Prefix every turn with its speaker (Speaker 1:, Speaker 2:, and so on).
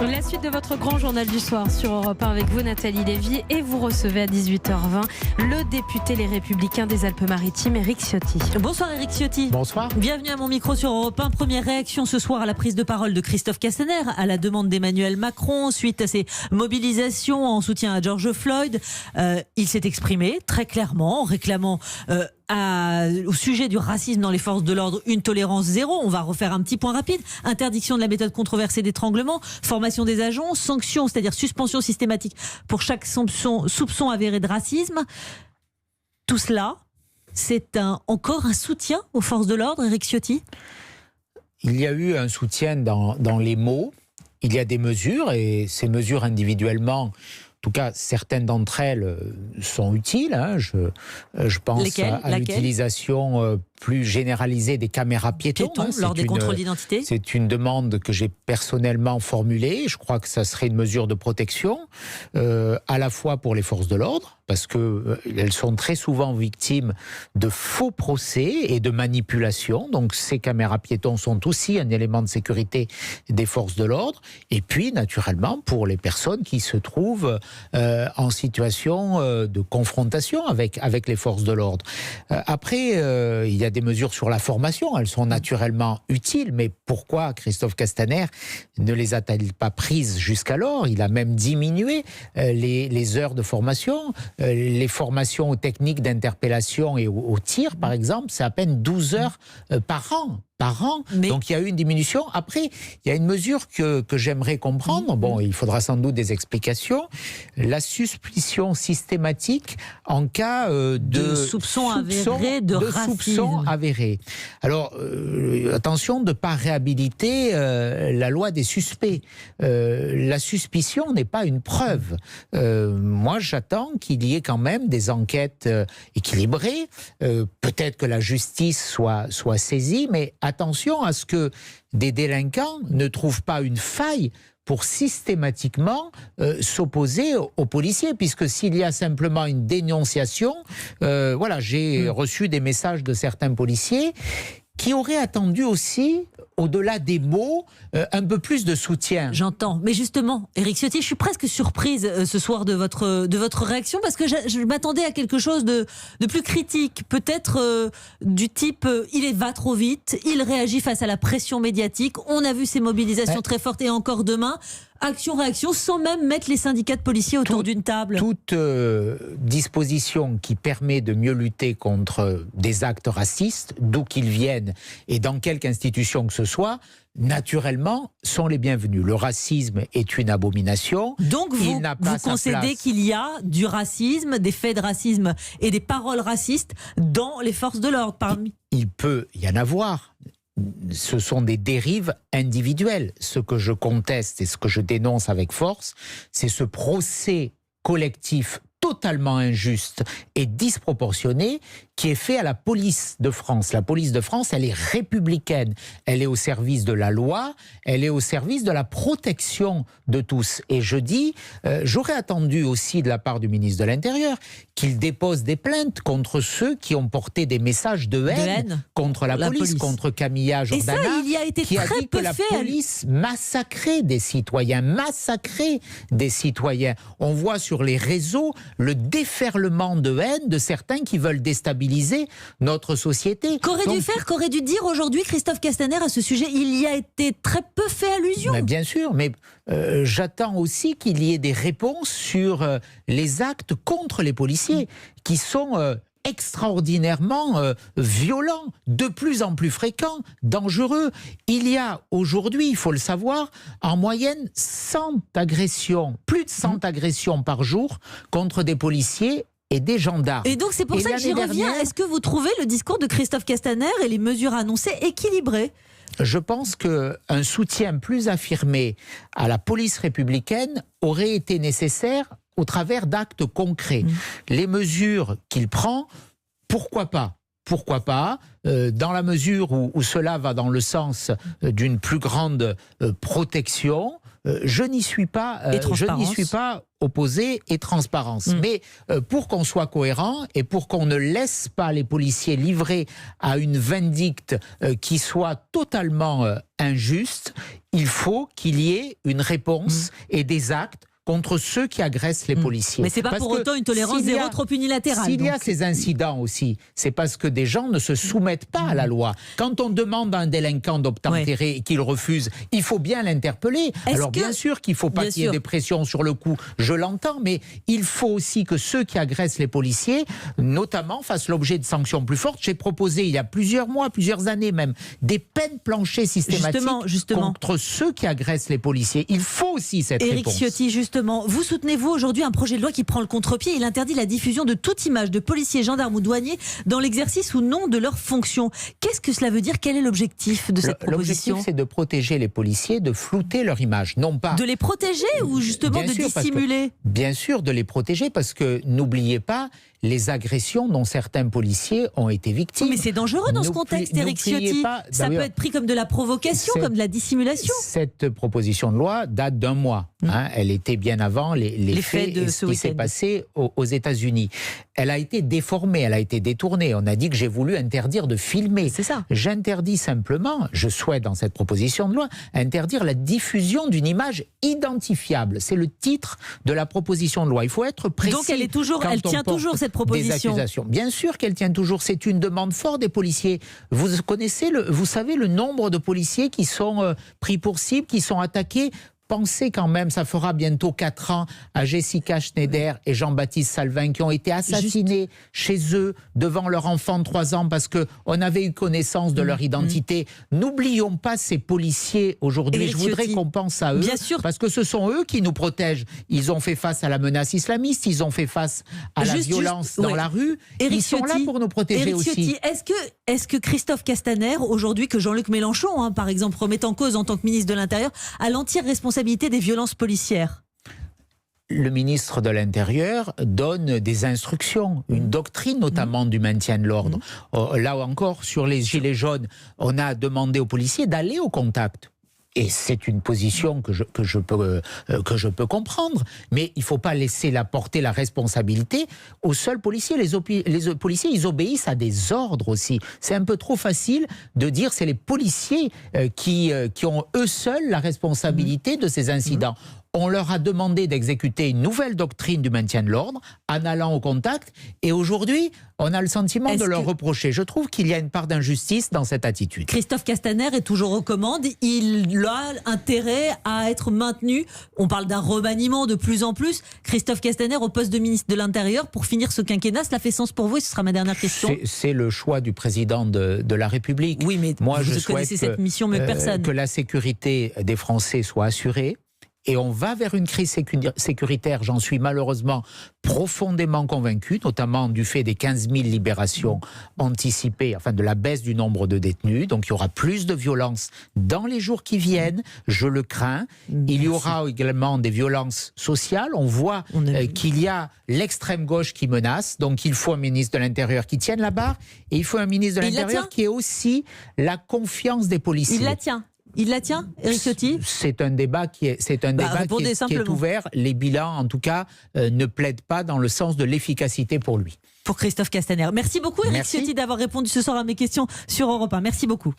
Speaker 1: La suite de votre grand journal du soir sur Europe 1 avec vous, Nathalie Lévy, et vous recevez à 18h20 le député Les Républicains des Alpes-Maritimes, Éric Ciotti.
Speaker 2: Bonsoir Éric Ciotti.
Speaker 3: Bonsoir.
Speaker 2: Bienvenue à mon micro sur Europe 1. Première réaction ce soir à la prise de parole de Christophe Castaner à la demande d'Emmanuel Macron suite à ses mobilisations en soutien à George Floyd. Il s'est exprimé très clairement en réclamant au sujet du racisme dans les forces de l'ordre, une tolérance zéro. On va refaire un petit point rapide. Interdiction de la méthode controversée d'étranglement, formation des agents, sanctions, c'est-à-dire suspension systématique pour chaque soupçon avéré de racisme. Tout cela, c'est encore un soutien aux forces de l'ordre, Éric Ciotti ?
Speaker 3: Il y a eu un soutien dans les mots. Il y a des mesures, et ces mesures individuellement, en tout cas, certaines d'entre elles sont utiles. Je pense à l'utilisation plus généralisée des caméras piétons.
Speaker 2: Lors des contrôles d'identité.
Speaker 3: C'est une demande que j'ai personnellement formulée. Je crois que ça serait une mesure de protection, à la fois pour les forces de l'ordre, parce qu'elles sont très souvent victimes de faux procès et de manipulations. Donc ces caméras piétons sont aussi un élément de sécurité des forces de l'ordre. Et puis, naturellement, pour les personnes qui se trouvent en situation de confrontation avec les forces de l'ordre. Après, il y a des mesures sur la formation. Elles sont naturellement utiles. Mais pourquoi Christophe Castaner ne les a-t-il pas prises jusqu'alors ? Il a même diminué les heures de formation. Les formations aux techniques d'interpellation et au tir, par exemple, c'est à peine 12 heures par an. Donc il y a eu une diminution. Après, il y a une mesure que j'aimerais comprendre. Bon, il faudra sans doute des explications. La suspicion systématique en cas de
Speaker 2: soupçons avérés de racisme.
Speaker 3: Alors, attention de ne pas réhabiliter la loi des suspects. La suspicion n'est pas une preuve. Moi, j'attends qu'il y ait quand même des enquêtes équilibrées. Peut-être que la justice soit saisie, mais attention à ce que des délinquants ne trouvent pas une faille pour systématiquement s'opposer aux policiers, puisque s'il y a simplement une dénonciation, j'ai reçu des messages de certains policiers qui auraient attendu aussi, au-delà des mots, un peu plus de soutien.
Speaker 2: J'entends. Mais justement, Éric Ciotti, je suis presque surprise ce soir de votre réaction, parce que je m'attendais à quelque chose de plus critique. Peut-être du type, il va trop vite, il réagit face à la pression médiatique. On a vu ces mobilisations très fortes et encore demain. Action-réaction, sans même mettre les syndicats de policiers autour d'une table.
Speaker 3: Toute disposition qui permet de mieux lutter contre des actes racistes, d'où qu'ils viennent et dans quelque institution que ce soit, naturellement, sont les bienvenus. Le racisme est une abomination.
Speaker 2: Donc vous concédez qu'il y a du racisme, des faits de racisme et des paroles racistes dans les forces de l'ordre
Speaker 3: Il peut y en avoir. Ce sont des dérives individuelles. Ce que je conteste et ce que je dénonce avec force, c'est ce procès collectif totalement injuste et disproportionné qui est fait à la police de France. La police de France, elle est républicaine. Elle est au service de la loi, elle est au service de la protection de tous. Et je dis, j'aurais attendu aussi de la part du ministre de l'Intérieur qu'il dépose des plaintes contre ceux qui ont porté des messages de haine contre la police, contre Camilla Jordana,
Speaker 2: et ça, il y a été
Speaker 3: qui a dit que la police massacrait des citoyens. On voit sur les réseaux le déferlement de haine de certains qui veulent déstabiliser notre société.
Speaker 2: Qu'aurait dû dire aujourd'hui Christophe Castaner à ce sujet? Il y a été très peu fait allusion.
Speaker 3: Mais bien sûr, mais j'attends aussi qu'il y ait des réponses sur les actes contre les policiers qui sont extraordinairement violents, de plus en plus fréquents, dangereux. Il y a aujourd'hui, il faut le savoir, en moyenne 100 agressions, plus de 100 agressions par jour contre des policiers et des gendarmes.
Speaker 2: Et donc c'est pour ça que j'y reviens. Est-ce que vous trouvez le discours de Christophe Castaner et les mesures annoncées équilibrées ?
Speaker 3: Je pense qu'un soutien plus affirmé à la police républicaine aurait été nécessaire au travers d'actes concrets. Les mesures qu'il prend, pourquoi pas ? Dans la mesure où cela va dans le sens d'une plus grande protection, je n'y suis pas opposé et transparence. Mais pour qu'on soit cohérent et pour qu'on ne laisse pas les policiers livrés à une vindicte qui soit totalement injuste, il faut qu'il y ait une réponse et des actes contre ceux qui agressent les policiers.
Speaker 2: Mais c'est pas pour autant une tolérance zéro trop unilatérale.
Speaker 3: S'il y a ces incidents aussi, c'est parce que des gens ne se soumettent pas à la loi. Quand on demande à un délinquant d'obtempérer et qu'il refuse, il faut bien l'interpeller. Alors bien sûr qu'il ne faut pas qu'il y ait des pressions sur le coup, je l'entends, mais il faut aussi que ceux qui agressent les policiers, notamment, fassent l'objet de sanctions plus fortes. J'ai proposé il y a plusieurs mois, plusieurs années même, des peines planchées systématiques contre ceux qui agressent les policiers. Il faut aussi cette réponse.
Speaker 2: Éric Ciotti, justement, vous soutenez-vous aujourd'hui un projet de loi qui prend le contre-pied? Il interdit la diffusion de toute image de policiers, gendarmes ou douaniers dans l'exercice ou non de leurs fonctions. Qu'est-ce que cela veut dire? Quel est l'objectif de cette proposition?
Speaker 3: L'objectif, c'est de protéger les policiers, de flouter leur image. Non pas...
Speaker 2: De les protéger ou justement de dissimuler?
Speaker 3: Bien sûr, de les protéger, parce que n'oubliez pas les agressions dont certains policiers ont été victimes.
Speaker 2: Oui, mais c'est dangereux dans ce contexte, Éric Ciotti. Ça peut être pris comme de la provocation, comme de la dissimulation.
Speaker 3: Cette proposition de loi date d'un mois. Elle était bien avant les faits de ce qui s'est passé aux États-Unis. Elle a été déformée, elle a été détournée. On a dit que j'ai voulu interdire de filmer.
Speaker 2: C'est ça.
Speaker 3: J'interdis simplement, je souhaite dans cette proposition de loi, interdire la diffusion d'une image identifiable. C'est le titre de la proposition de loi. Il faut être précis.
Speaker 2: Donc elle tient toujours cette proposition.
Speaker 3: Des accusations. Bien sûr qu'elle tient toujours. C'est une demande forte des policiers. Vous savez le nombre de policiers qui sont pris pour cible, qui sont attaqués. Pensez quand même, ça fera bientôt 4 ans à Jessica Schneider et Jean-Baptiste Salvin qui ont été assassinés chez eux devant leur enfant de 3 ans parce qu'on avait eu connaissance de leur identité. N'oublions pas ces policiers aujourd'hui. Je voudrais qu'on pense à eux.
Speaker 2: Bien sûr.
Speaker 3: Parce que ce sont eux qui nous protègent. Ils ont fait face à la menace islamiste, ils ont fait face à la violence dans la rue. Ils sont là pour nous protéger aussi.
Speaker 2: Est-ce que Christophe Castaner, aujourd'hui que Jean-Luc Mélenchon, par exemple, remet en cause en tant que ministre de l'Intérieur, a l'entière responsabilité des violences policières?
Speaker 3: Le ministre de l'Intérieur donne des instructions, une doctrine notamment du maintien de l'ordre. Là encore, sur les gilets jaunes, on a demandé aux policiers d'aller au contact. Et c'est une position que je peux comprendre. Mais il ne faut pas laisser porter la responsabilité aux seuls policiers. Les policiers, ils obéissent à des ordres aussi. C'est un peu trop facile de dire que c'est les policiers qui ont eux seuls la responsabilité de ces incidents. On leur a demandé d'exécuter une nouvelle doctrine du maintien de l'ordre en allant au contact. Et aujourd'hui, on a le sentiment de leur reprocher. Je trouve qu'il y a une part d'injustice dans cette attitude. Christophe
Speaker 2: Castaner est toujours aux commandes. Il a intérêt à être maintenu. On parle d'un remaniement de plus en plus. Christophe Castaner au poste de ministre de l'Intérieur pour finir ce quinquennat. Cela fait sens pour vous et ce sera ma dernière question.
Speaker 3: C'est le choix du président de la République.
Speaker 2: Oui, mais moi, je connaissez cette mission, mais personne.
Speaker 3: Que la sécurité des Français soit assurée. Et on va vers une crise sécuritaire, j'en suis malheureusement profondément convaincu, notamment du fait des 15 000 libérations anticipées, enfin de la baisse du nombre de détenus. Donc il y aura plus de violences dans les jours qui viennent, je le crains. Il y aura également des violences sociales. On voit qu'il y a l'extrême gauche qui menace. Donc il faut un ministre de l'Intérieur qui tienne la barre. Et il faut un ministre de l'Intérieur qui ait aussi la confiance des policiers.
Speaker 2: Il la tient. Il la tient, Éric Ciotti?
Speaker 3: C'est un débat qui est ouvert. Les bilans, en tout cas, ne plaident pas dans le sens de l'efficacité pour lui.
Speaker 2: Pour Christophe Castaner. Merci beaucoup, Éric Ciotti, d'avoir répondu ce soir à mes questions sur Europe 1. Merci beaucoup.